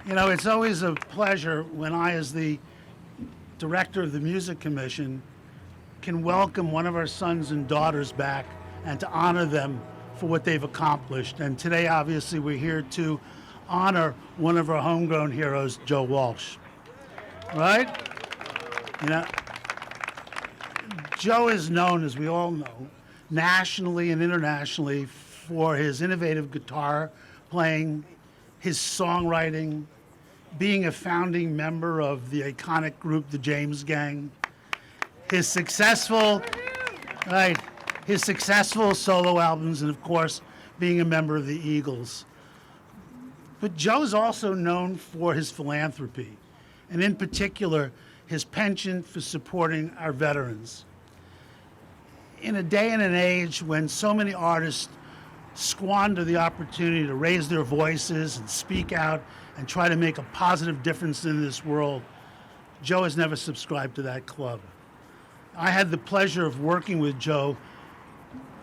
You know, it's always a pleasure when I, as the director of the Music Commission, can welcome one of our sons and daughters back and to honor them for what they've accomplished. And today, obviously, we're here to honor one of our homegrown heroes, Joe Walsh. Right? You know, Joe is known, as we all know, nationally and internationally for his innovative guitar playing, his songwriting, being a founding member of the iconic group, the James Gang, his successful solo albums, and of course, being a member of the Eagles. But Joe's also known for his philanthropy, and in particular, his penchant for supporting our veterans. In a day and an age when so many artists squander the opportunity to raise their voices and speak out and try to make a positive difference in this world, Joe has never subscribed to that club. I had the pleasure of working with Joe,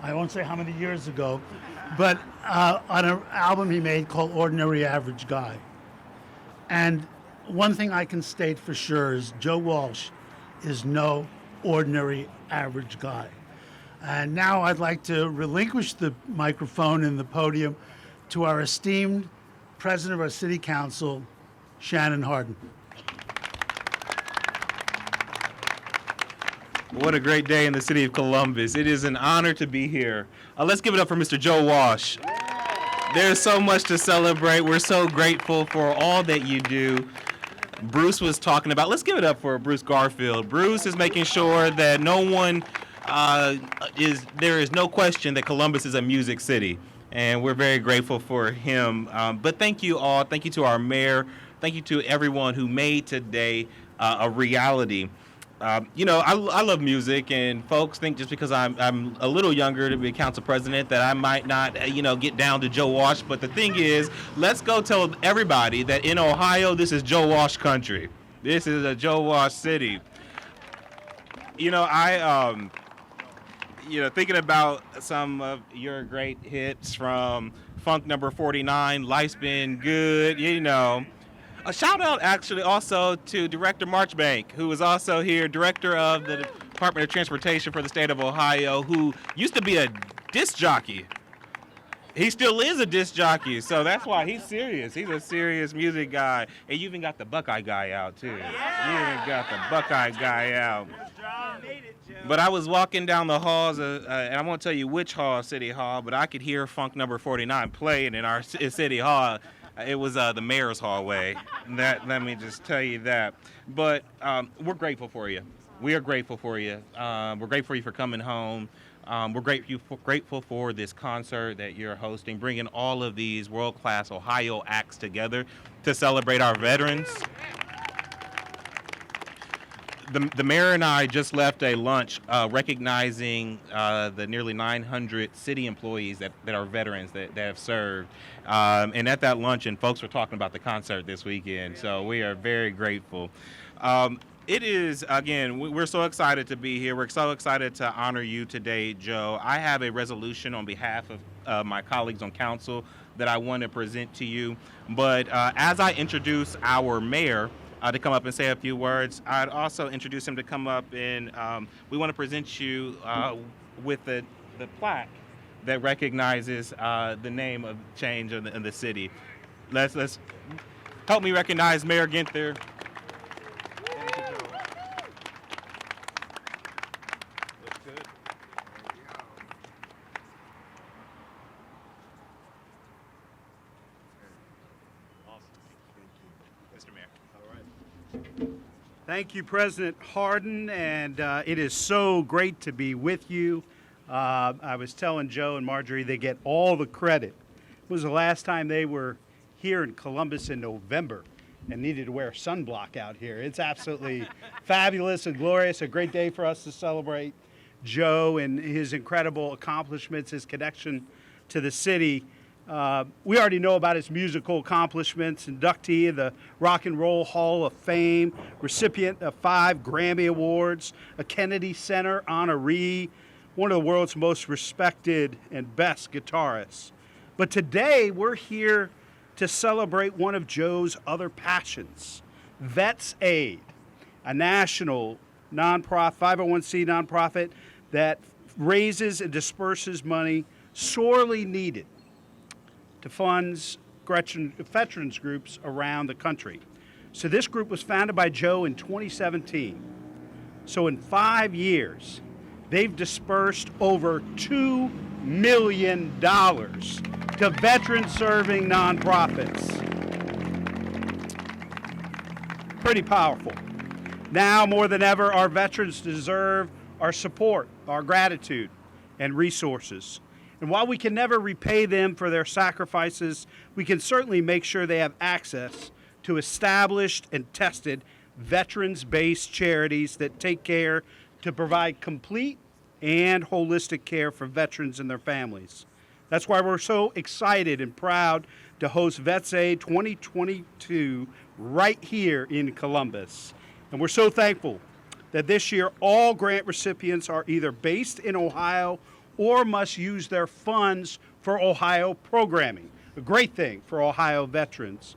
I won't say how many years ago, but on an album he made called Ordinary Average Guy. And one thing I can state for sure is Joe Walsh is no ordinary average guy. And now I'd like to relinquish the microphone and the podium to our esteemed President of our City Council, Shannon Hardin. What a great day in the city of Columbus. It is an honor to be here. Let's give it up for Mr. Joe Walsh. There's so much to celebrate. We're so grateful for all that you do. Bruce was talking about, let's give it up for Bruce Garfield. Bruce is making sure that there is no question that Columbus is a music city. And we're very grateful for him. But thank you all. Thank you to our mayor. Thank you to everyone who made today a reality. I love music, and folks think just because I'm a little younger to be council president that I might not, get down to Joe Walsh. But the thing is, let's go tell everybody that in Ohio, this is Joe Walsh country. This is a Joe Walsh city. Thinking about some of your great hits from Funk Number 49, Life's Been Good, A shout out actually also to Director Marchbank, who is also here, Director of the Department of Transportation for the state of Ohio, who used to be a disc jockey. He still is a disc jockey, so that's why he's serious. He's a serious music guy. And you even got the Buckeye guy out, too. Yeah. You even got the Buckeye guy out. But I was walking down the halls, and I won't tell you which hall, City Hall, but I could hear Funk Number 49 playing in our City Hall. It was the mayor's hallway. Let me just tell you that. But we're grateful for you. We are grateful for you. We're grateful for you for coming home. We're grateful for this concert that you're hosting, bringing all of these world-class Ohio acts together to celebrate our veterans. The mayor and I just left a lunch recognizing the nearly 900 city employees that are veterans that have served. And at that luncheon, folks were talking about the concert this weekend, so we are very grateful. It is, again, we're so excited to be here. We're so excited to honor you today, Joe. I have a resolution on behalf of my colleagues on council that I want to present to you. But as I introduce our mayor, to come up and say a few words, I'd also introduce him to come up and we want to present you with the plaque that recognizes the name of change in the city. Let's help me recognize Mayor Ginther. Thank you, President Hardin, and it is so great to be with you. I was telling Joe and Marjorie they get all the credit. It was the last time they were here in Columbus in November and needed to wear sunblock out here. It's absolutely fabulous and glorious, a great day for us to celebrate Joe and his incredible accomplishments, his connection to the city. We already know about his musical accomplishments, inductee of the Rock and Roll Hall of Fame, recipient of 5 Grammy Awards, a Kennedy Center honoree, one of the world's most respected and best guitarists. But today we're here to celebrate one of Joe's other passions, VetsAid, a national nonprofit, 501c nonprofit that raises and disperses money sorely needed to fund veterans groups around the country. So this group was founded by Joe in 2017. So in 5 years, they've dispersed over $2 million to veteran-serving nonprofits. Pretty powerful. Now more than ever, our veterans deserve our support, our gratitude, and resources. And while we can never repay them for their sacrifices, we can certainly make sure they have access to established and tested veterans-based charities that take care to provide complete and holistic care for veterans and their families. That's why we're so excited and proud to host VetsAid 2022 right here in Columbus. And we're so thankful that this year all grant recipients are either based in Ohio or must use their funds for Ohio programming, a great thing for Ohio veterans.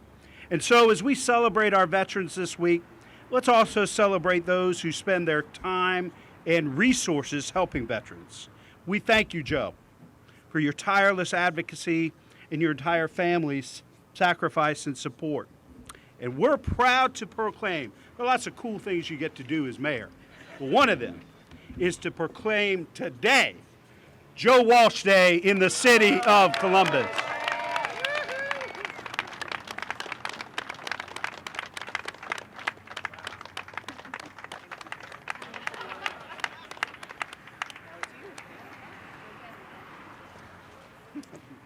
And so as we celebrate our veterans this week, let's also celebrate those who spend their time and resources helping veterans. We thank you, Joe, for your tireless advocacy and your entire family's sacrifice and support. And we're proud to proclaim, there are lots of cool things you get to do as mayor. But one of them is to proclaim today Joe Walsh Day in the city of Columbus.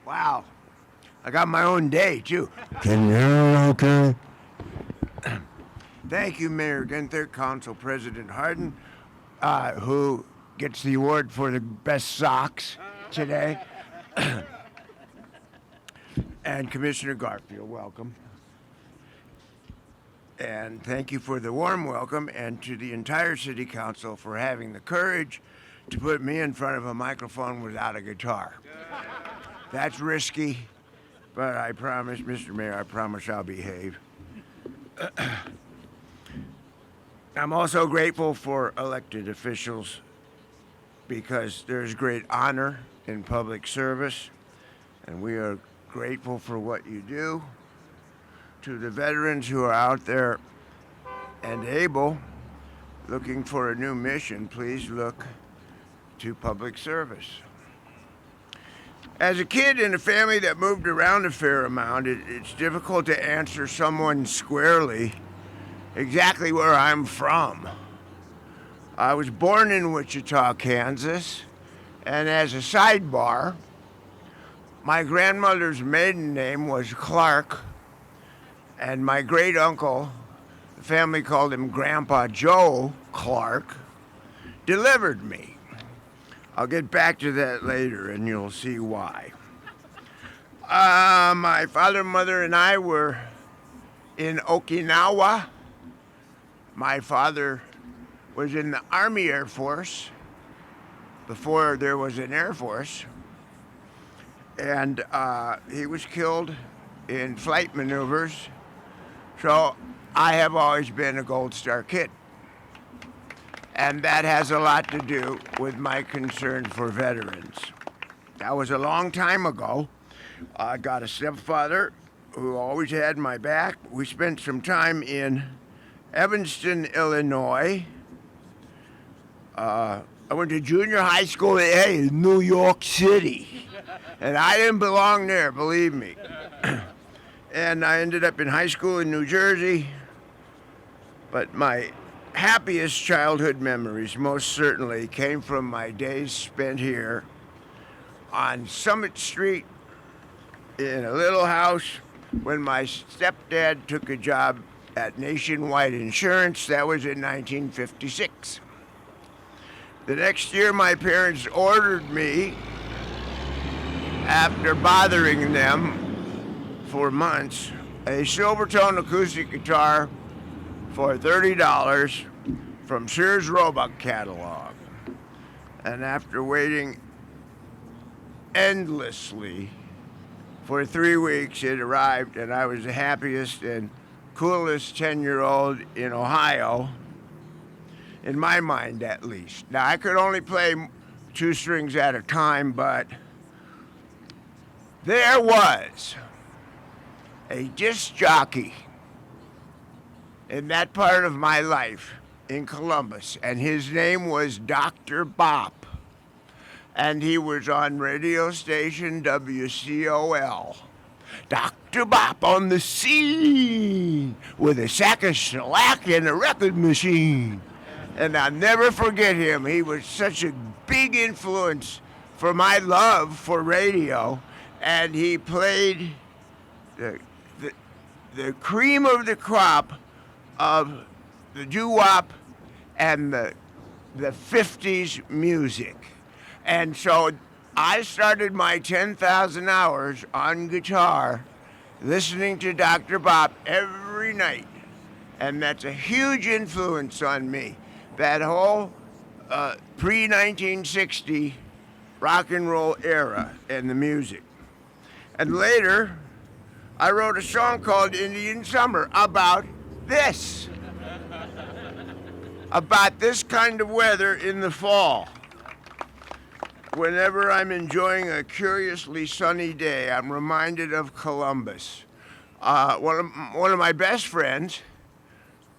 Wow. I got my own day, too. Can you hear okay? Thank you, Mayor Ginther, Council President Harden, who gets the award for the best socks today. And Commissioner Garfield, welcome. And thank you for the warm welcome, and to the entire City Council for having the courage to put me in front of a microphone without a guitar. That's risky, but I promise, Mr. Mayor, I promise I'll behave. I'm also grateful for elected officials because there's great honor in public service, and we are grateful for what you do. To the veterans who are out there and able, looking for a new mission, please look to public service. As a kid in a family that moved around a fair amount, it's difficult to answer someone squarely exactly where I'm from. I was born in Wichita, Kansas, and as a sidebar, my grandmother's maiden name was Clark, and my great uncle, the family called him Grandpa Joe Clark, delivered me. I'll get back to that later, and you'll see why. My father, mother, and I were in Okinawa. My father was in the Army Air Force before there was an Air Force, and he was killed in flight maneuvers. So I have always been a Gold Star kid. And that has a lot to do with my concern for veterans. That was a long time ago. I got a stepfather who always had my back. We spent some time in Evanston, Illinois. I went to junior high school in New York City. And I didn't belong there, believe me. And I ended up in high school in New Jersey. But my happiest childhood memories most certainly came from my days spent here on Summit Street in a little house when my stepdad took a job at Nationwide Insurance. That was in 1956. The next year my parents ordered me, after bothering them for months, a Silvertone acoustic guitar for $30 from Sears Roebuck catalog. And after waiting endlessly For 3 weeks it arrived, and I was the happiest and coolest 10-year-old in Ohio, in my mind at least. Now, I could only play 2 strings at a time, but there was a disc jockey in that part of my life in Columbus, and his name was Dr. Bop, and he was on radio station WCOL. Dr. Bop on the scene with a sack of shellac and a record machine. And I'll never forget him. He was such a big influence for my love for radio, and he played the cream of the crop of the doo-wop and the 50s music. And so I started my 10,000 hours on guitar listening to Dr. Bop every night. And that's a huge influence on me. That whole pre-1960 rock and roll era and the music. And later, I wrote a song called Indian Summer about this. About this kind of weather in the fall. Whenever I'm enjoying a curiously sunny day, I'm reminded of Columbus. One of my best friends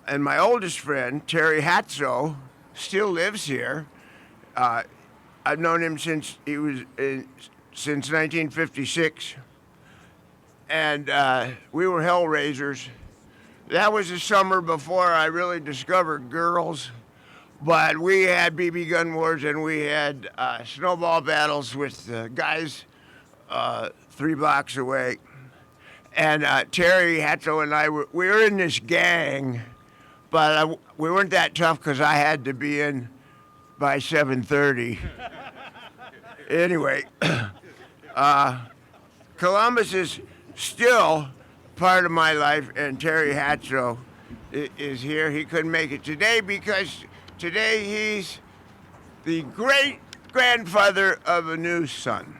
and my oldest friend, Terry Hatzo, still lives here. I've known him since 1956, and we were hellraisers. That was the summer before I really discovered girls. But we had BB gun wars, and we had snowball battles with guys 3 blocks away. And Terry Hatzo and I, we were in this gang, but we weren't that tough because I had to be in by 7:30. Anyway, Columbus is still part of my life, and Terry Hatzo is here. He couldn't make it today because today he's the great-grandfather of a new son.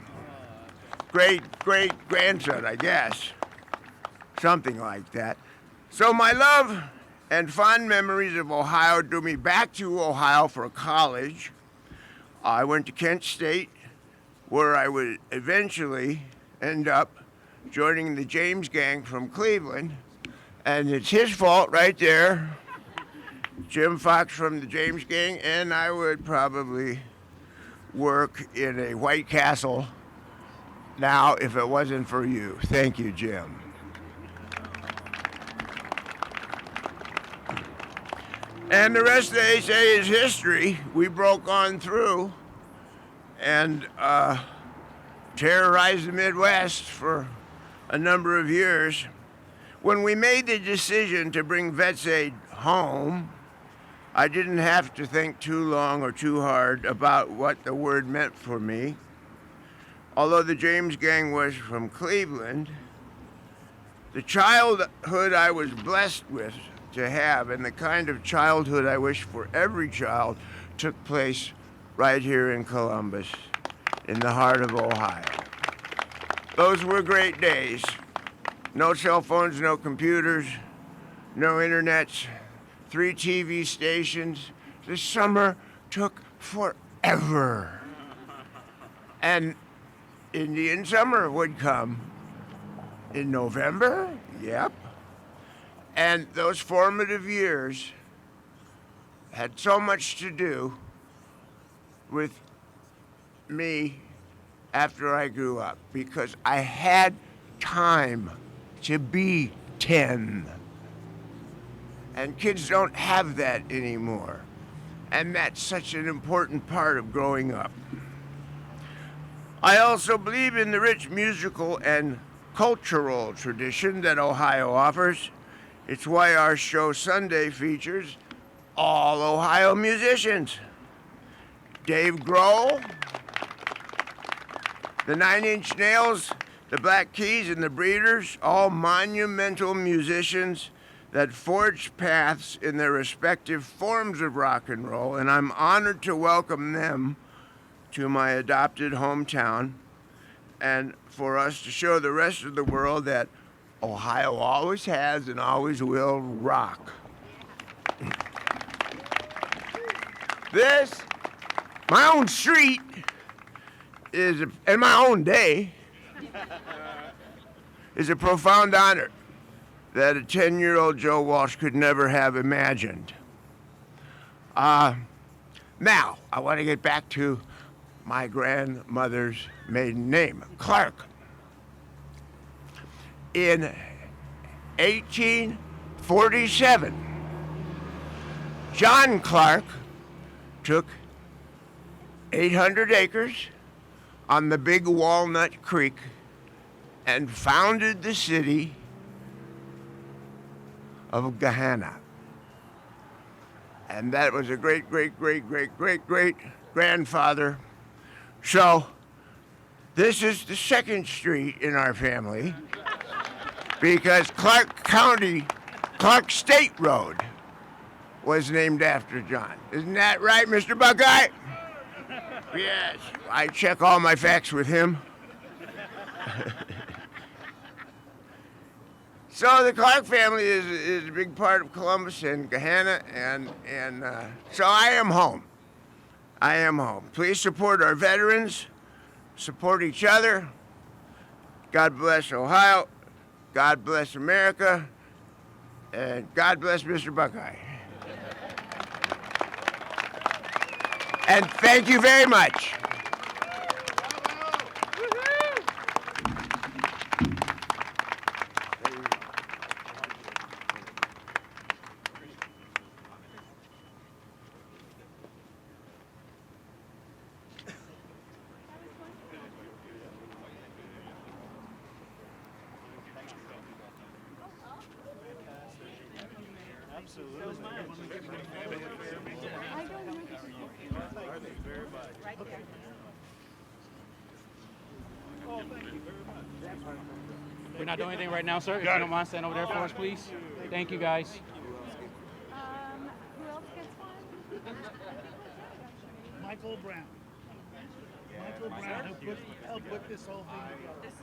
Great-great-grandson, I guess. Something like that. So my love and fond memories of Ohio drew me back to Ohio for college. I went to Kent State, where I would eventually end up joining the James Gang from Cleveland. And it's his fault right there. Jim Fox from the James Gang, and I would probably work in a White Castle now if it wasn't for you. Thank you, Jim. And the rest, they say, is history. We broke on through and terrorized the Midwest for a number of years. When we made the decision to bring VetsAid home, I didn't have to think too long or too hard about what the word meant for me. Although the James Gang was from Cleveland, the childhood I was blessed with to have, and the kind of childhood I wish for every child, took place right here in Columbus, in the heart of Ohio. Those were great days. No cell phones, no computers, no internets, 3 TV stations. The summer took forever. And Indian summer would come in November, yep. And those formative years had so much to do with me after I grew up, because I had time to be 10. And kids don't have that anymore. And that's such an important part of growing up. I also believe in the rich musical and cultural tradition that Ohio offers. It's why our show Sunday features all Ohio musicians. Dave Grohl, the 9 Inch Nails, the Black Keys, and the Breeders, all monumental musicians that forged paths in their respective forms of rock and roll, and I'm honored to welcome them to my adopted hometown. and for us to show the rest of the world that Ohio always has and always will rock. This, my own street, in my own day, is a profound honor that a 10-year-old Joe Walsh could never have imagined. Now, I want to get back to my grandmother's maiden name, Clark. In 1847, John Clark took 800 acres on the Big Walnut Creek and founded the city of Gahanna. And that was a great, great, great, great, great, great grandfather. So, this is the second street in our family because Clark State Road was named after John. Isn't that right, Mr. Buckeye? Yes, I check all my facts with him. So the Clark family is a big part of Columbus and Gahanna, and so I am home. I am home. Please support our veterans, support each other. God bless Ohio, God bless America, and God bless Mr. Buckeye. And thank you very much. We're not doing anything right now, sir. If you don't mind standing over there for us, please. Thank you, guys. Who else gets one? Michael Brown. Michael Brown, who helped put this whole thing together.